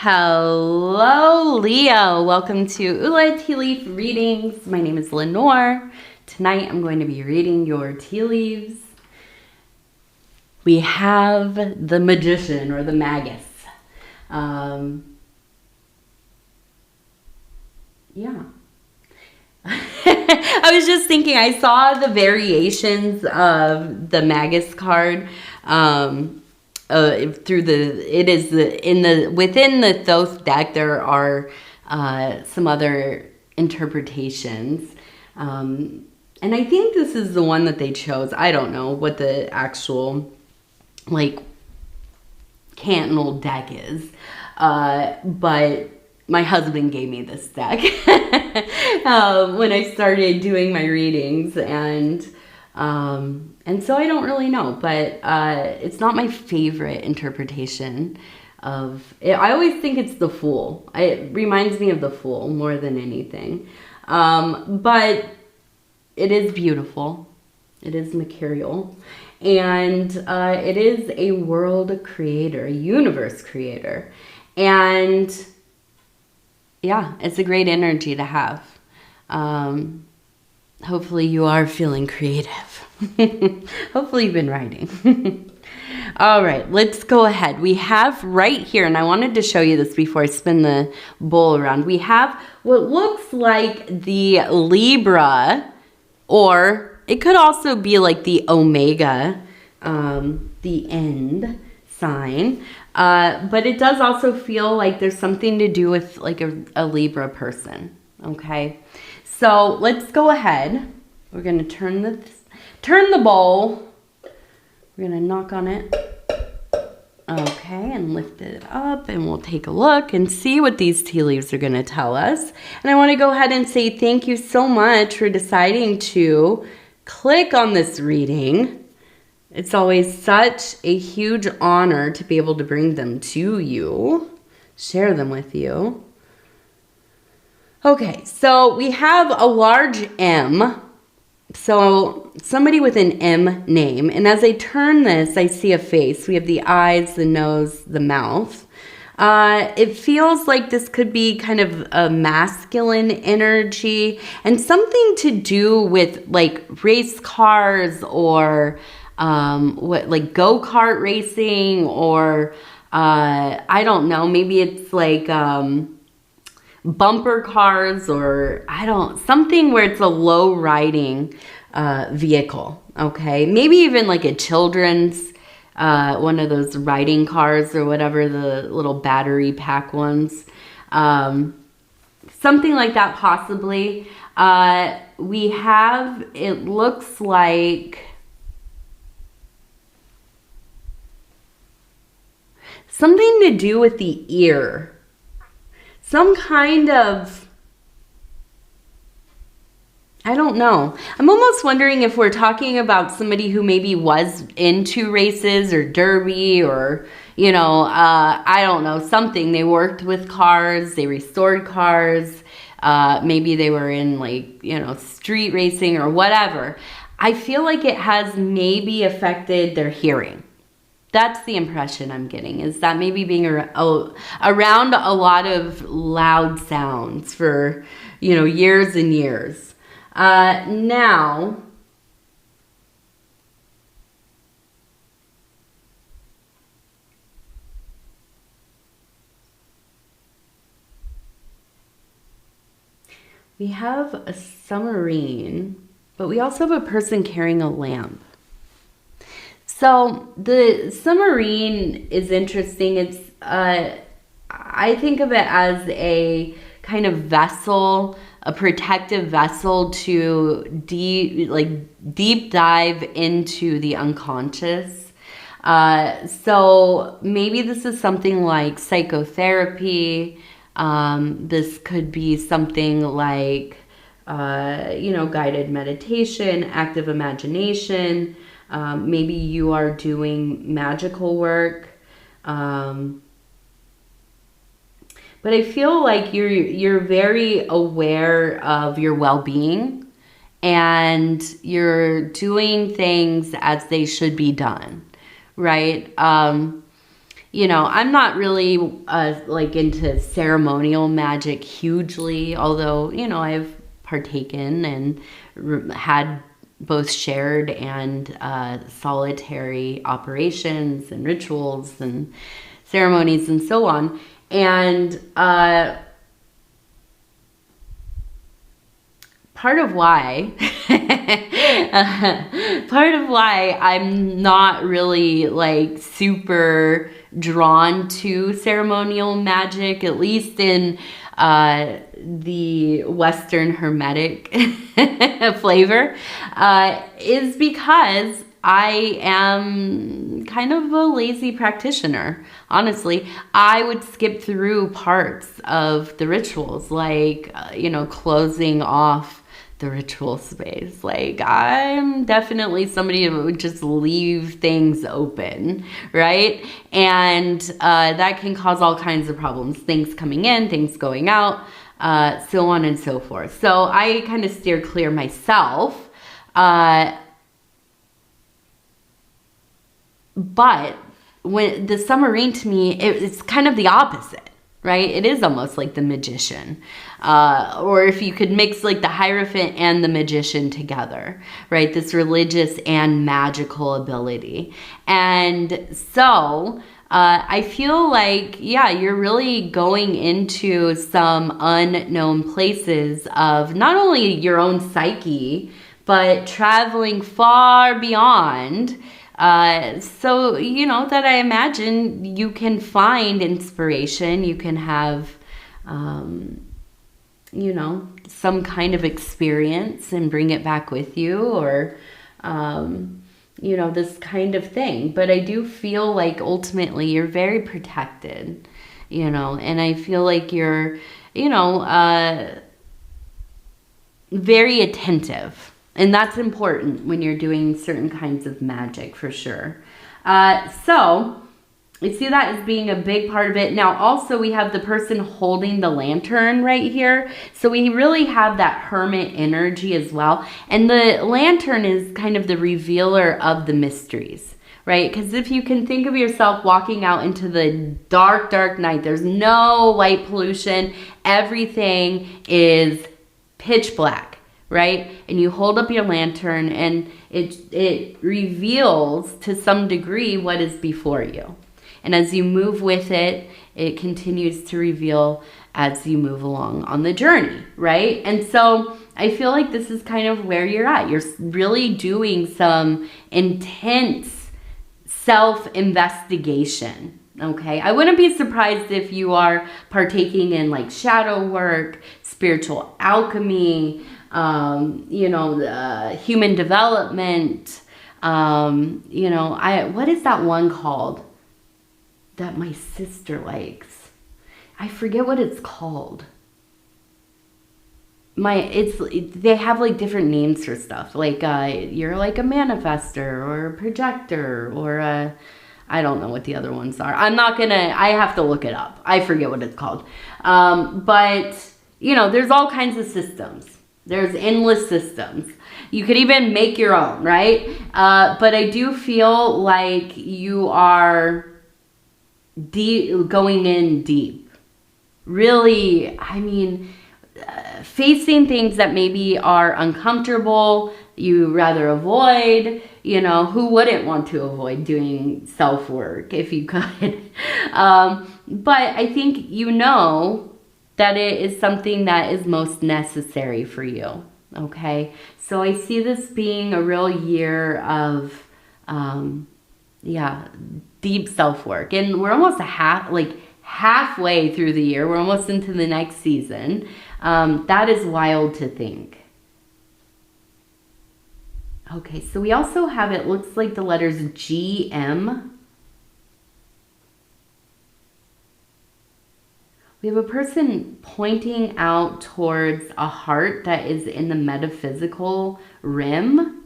Hello, Leo. Welcome to Ula Tea Leaf Readings. My name is Lenor. Tonight I'm going to be reading your tea leaves. We have the Magician or the Magus. Yeah. I was just thinking, I saw the variations of the Magus card. Within the Thoth deck, there are some other interpretations. And I think this is the one that they chose. I don't know what the actual, cantonal deck is. But my husband gave me this deck when I started doing my readings, and so I don't really know, but it's not my favorite interpretation of it. I always think it's the Fool. It reminds me of the Fool more than anything, but it is beautiful. It is mercurial, and it is a world creator, a universe creator, and yeah, it's a great energy to have. Hopefully you are feeling creative. Hopefully you've been writing. All right, let's go ahead. We have right here, and I wanted to show you this before I spin the bowl around. We have what looks like the Libra, or it could also be like the Omega, the end sign. But it does also feel like there's something to do with like a Libra person. Okay, so let's go ahead. We're gonna turn the bowl. We're gonna knock on it. Okay, and lift it up, and we'll take a look and see what these tea leaves are gonna tell us. And I want to go ahead and say thank you so much for deciding to click on this reading. It's always such a huge honor to be able to bring them to you, share them with you. Okay, so we have a large M, so somebody with an M name. And as I turn this, I see a face. We have the eyes, the nose, the mouth. It feels like this could be kind of a masculine energy and something to do with like race cars or like go-kart racing, or I don't know, maybe it's like bumper cars, or something where it's a low riding vehicle. Okay, maybe even like a children's one of those riding cars or whatever, the little battery pack ones, something like that possibly. We have, it looks like something to do with the ear. Some kind of, I don't know. I'm almost wondering if we're talking about somebody who maybe was into races or derby, or, I don't know, something. They worked with cars, they restored cars. Maybe they were in street racing or whatever. I feel like it has maybe affected their hearing. That's the impression I'm getting, is that maybe being around a lot of loud sounds for, years and years. Now, we have a submarine, but we also have a person carrying a lamp. So the submarine is interesting. It's, I think of it as a kind of vessel, a protective vessel to deep dive into the unconscious. So maybe this is something like psychotherapy. This could be something like, guided meditation, active imagination. Maybe you are doing magical work. But I feel like you're very aware of your well-being, and you're doing things as they should be done, right? you know, I'm not really like into ceremonial magic hugely, although, you know, I've partaken and had both shared and solitary operations and rituals and ceremonies and so on. And part of why I'm not really like super drawn to ceremonial magic, at least in the Western Hermetic flavor, is because I am kind of a lazy practitioner. Honestly, I would skip through parts of the rituals, like, you know, closing off the ritual space. Like, I'm definitely somebody who would just leave things open, right? And that can cause all kinds of problems. Things coming in, things going out, so on and so forth. So I kind of steer clear myself. But when the submarine, to me, it's kind of the opposite, right? It is almost like the magician. Or if you could mix like the Hierophant and the magician together, right? This religious and magical ability. And so I feel like, yeah, you're really going into some unknown places of not only your own psyche, but traveling far beyond. So, you know, that I imagine you can find inspiration, you can have, you know, some kind of experience and bring it back with you, or, you know, this kind of thing. But I do feel like ultimately you're very protected, you know, and I feel like you're, you know, very attentive. And that's important when you're doing certain kinds of magic, for sure. So I see that as being a big part of it. Now, also, we have the person holding the lantern right here. So we really have that hermit energy as well. And the lantern is kind of the revealer of the mysteries, right? Because if you can think of yourself walking out into the dark, dark night, there's no light pollution. Everything is pitch black, right? And you hold up your lantern and it reveals to some degree what is before you. And as you move with it, it continues to reveal as you move along on the journey, right? And so I feel like this is kind of where you're at. You're really doing some intense self-investigation, okay? I wouldn't be surprised if you are partaking in like shadow work, spiritual alchemy, you know, human development, you know, what is that one called that my sister likes? I forget what it's called. They have like different names for stuff. Like, you're like a manifester or a projector or I don't know what the other ones are. I have to look it up. I forget what it's called. But, you know, there's all kinds of systems. There's endless systems. You could even make your own, right? But I do feel like you are going in deep. Really, I mean, facing things that maybe are uncomfortable, you rather avoid. You know, who wouldn't want to avoid doing self-work if you could? But I think you know that it is something that is most necessary for you, okay? So I see this being a real year of, deep self-work. And we're almost halfway through the year. We're almost into the next season. That is wild to think. Okay, so we also have, it looks like the letters GM. We have a person pointing out towards a heart that is in the metaphysical rim.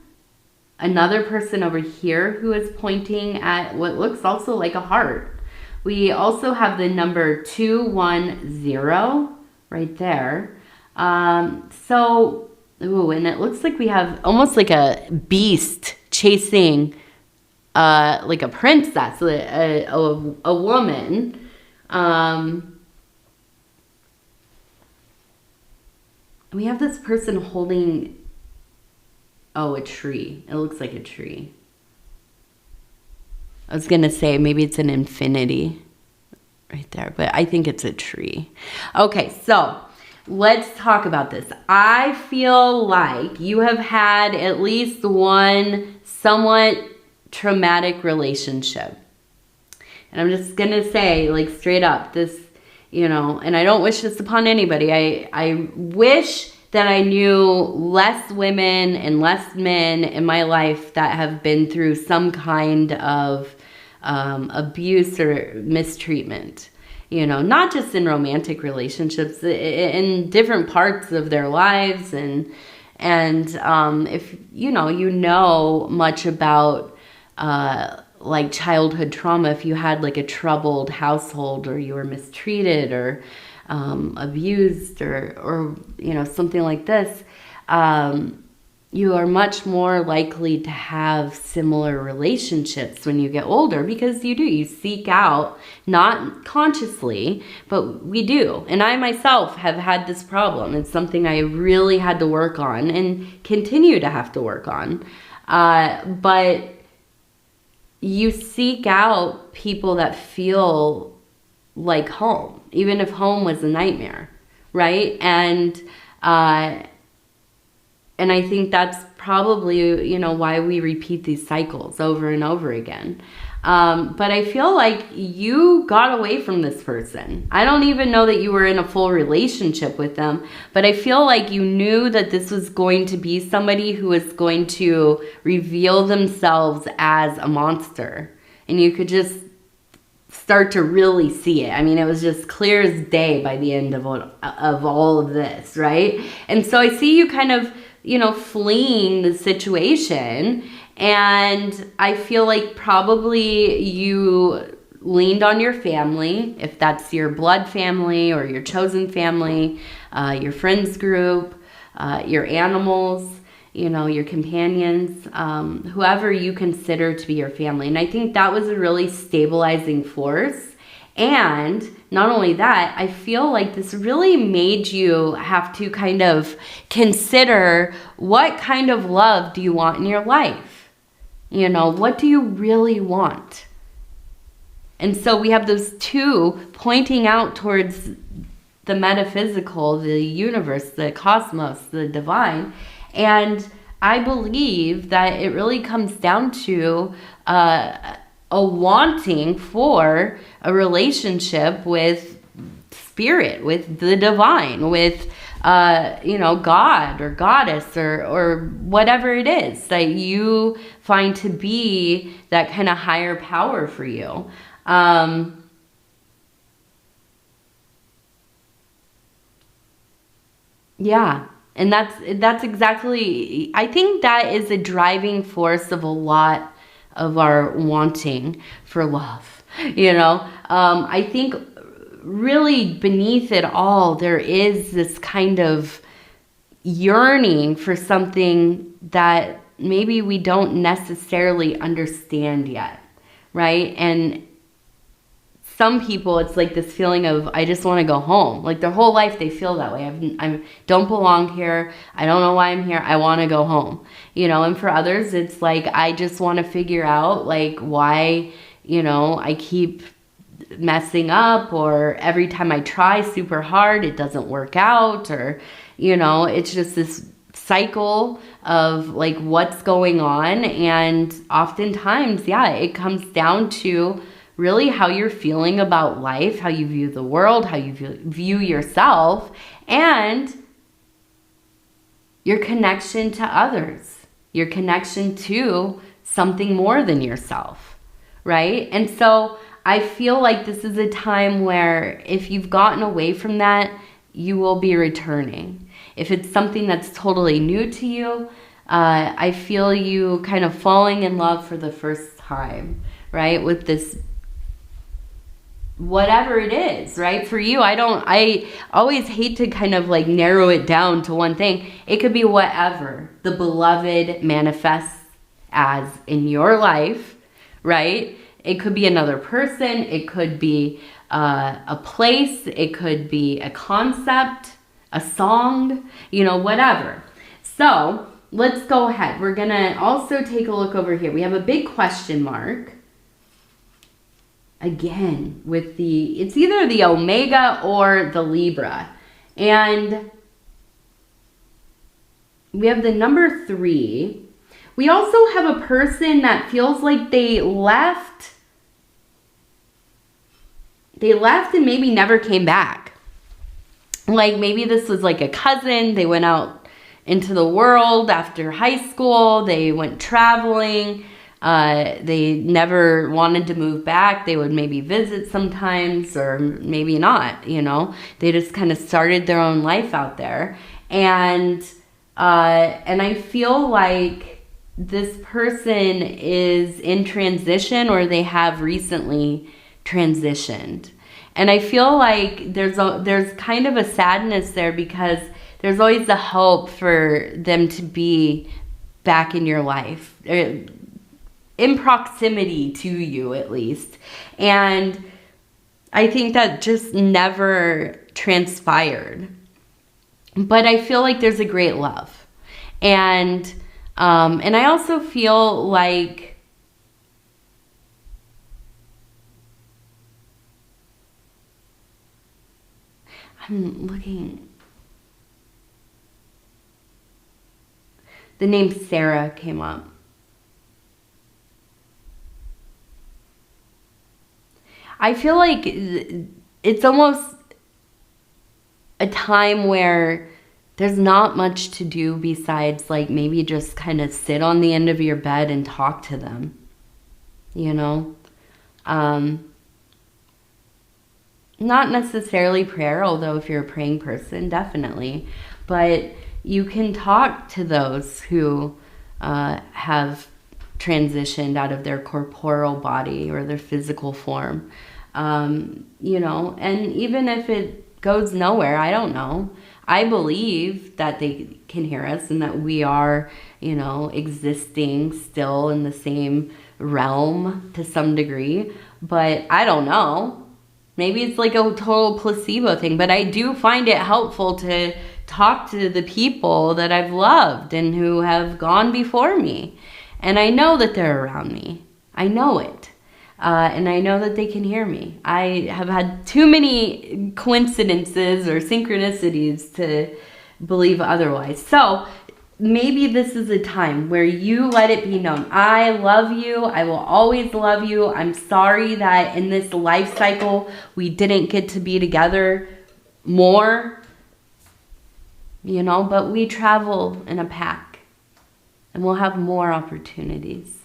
Another person over here who is pointing at what looks also like a heart. We also have the number 210 right there. And it looks like we have almost like a beast chasing like a princess, a woman. We have this person holding, a tree. It looks like a tree. I was going to say maybe it's an infinity right there, but I think it's a tree. Okay, so let's talk about this. I feel like you have had at least one somewhat traumatic relationship. And I'm just going to say, like, straight up, this, and I don't wish this upon anybody. I wish that I knew less women and less men in my life that have been through some kind of abuse or mistreatment. Not just in romantic relationships, in different parts of their lives. And if you know much about like childhood trauma, if you had like a troubled household, or you were mistreated or abused or something like this, you are much more likely to have similar relationships when you get older, because you seek out, not consciously, but we do. And I myself have had this problem. It's something I really had to work on and continue to have to work on. But you seek out people that feel like home, even if home was a nightmare, right? And I think that's probably, why we repeat these cycles over and over again. But I feel like you got away from this person. I don't even know that you were in a full relationship with them, but I feel like you knew that this was going to be somebody who was going to reveal themselves as a monster. And you could just start to really see it. I mean, it was just clear as day by the end of all of this, right? And so I see you kind of, fleeing the situation. And I feel like probably you leaned on your family, if that's your blood family or your chosen family, your friends group, your animals, your companions, whoever you consider to be your family. And I think that was a really stabilizing force. And not only that, I feel like this really made you have to kind of consider, what kind of love do you want in your life? What do you really want? And so we have those two pointing out towards the metaphysical, the universe, the cosmos, the divine. And I believe that it really comes down to a wanting for a relationship with spirit, with the divine, with God or goddess or whatever it is that you find to be that kind of higher power for you. Yeah. And that's exactly, I think that is a driving force of a lot of our wanting for love. I think really beneath it all, there is this kind of yearning for something that maybe we don't necessarily understand yet, right? And some people, it's like this feeling of, I just want to go home. Like their whole life they feel that way. I don't belong here. I don't know why I'm here. I want to go home. And for others, it's like, I just want to figure out like why, I keep messing up, or every time I try super hard, it doesn't work out, or, it's just this cycle of like what's going on. And oftentimes, it comes down to really how you're feeling about life, how you view the world, how you view yourself, and your connection to others, your connection to something more than yourself, right? And so I feel like this is a time where if you've gotten away from that, you will be returning. If it's something that's totally new to you, I feel you kind of falling in love for the first time, right? With this, whatever it is, right? For you, I always hate to kind of like narrow it down to one thing. It could be whatever the beloved manifests as in your life, right? It could be another person. It could be a place. It could be a concept, a song, you know, whatever. So let's go ahead. We're going to also take a look over here. We have a big question mark. Again, with it's either the Omega or the Libra. And we have the number 3. We also have a person that feels like they left and maybe never came back. Like maybe this was like a cousin. They went out into the world after high school. They went traveling. They never wanted to move back. They would maybe visit sometimes or maybe not, you know. They just kind of started their own life out there. And I feel like this person is in transition or they have recently transitioned. And I feel like there's kind of a sadness there because there's always the hope for them to be back in your life, in proximity to you at least. And I think that just never transpired. But I feel like there's a great love. And I also feel like I'm looking. The name Sarah came up. I feel like it's almost a time where there's not much to do besides like maybe just kind of sit on the end of your bed and talk to them, you know? Not necessarily prayer, although if you're a praying person, definitely. But you can talk to those who have transitioned out of their corporeal body or their physical form, you know, and even if it goes nowhere, I don't know. I believe that they can hear us and that we are, you know, existing still in the same realm to some degree, but I don't know. Maybe it's like a total placebo thing, but I do find it helpful to talk to the people that I've loved and who have gone before me. And I know that they're around me. I know it. And I know that they can hear me. I have had too many coincidences or synchronicities to believe otherwise. So maybe this is a time where you let it be known. I love you. I will always love you. I'm sorry that in this life cycle we didn't get to be together more, you know, but we travel in a pack and we'll have more opportunities.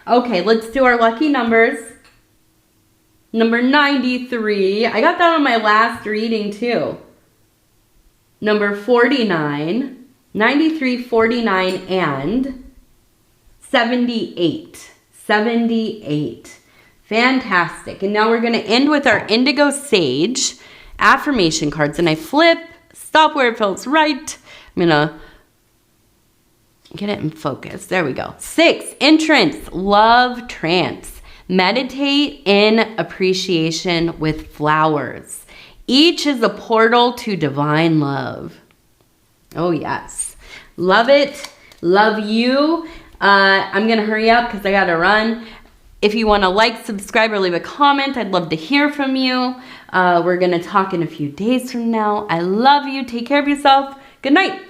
Okay, let's do our lucky numbers. Number 93. I got that on my last reading too. Number 49, 93, 49, and 78. 78. Fantastic. And now we're going to end with our Indigo Sage affirmation cards. And I flip, stop where it feels right. I'm going to get it in focus. There we go. 6, entrance, love trance. Meditate in appreciation with flowers. Each is a portal to divine love. Oh, yes. Love it. Love you. I'm going to hurry up because I got to run. If you want to like, subscribe, or leave a comment, I'd love to hear from you. We're going to talk in a few days from now. I love you. Take care of yourself. Good night.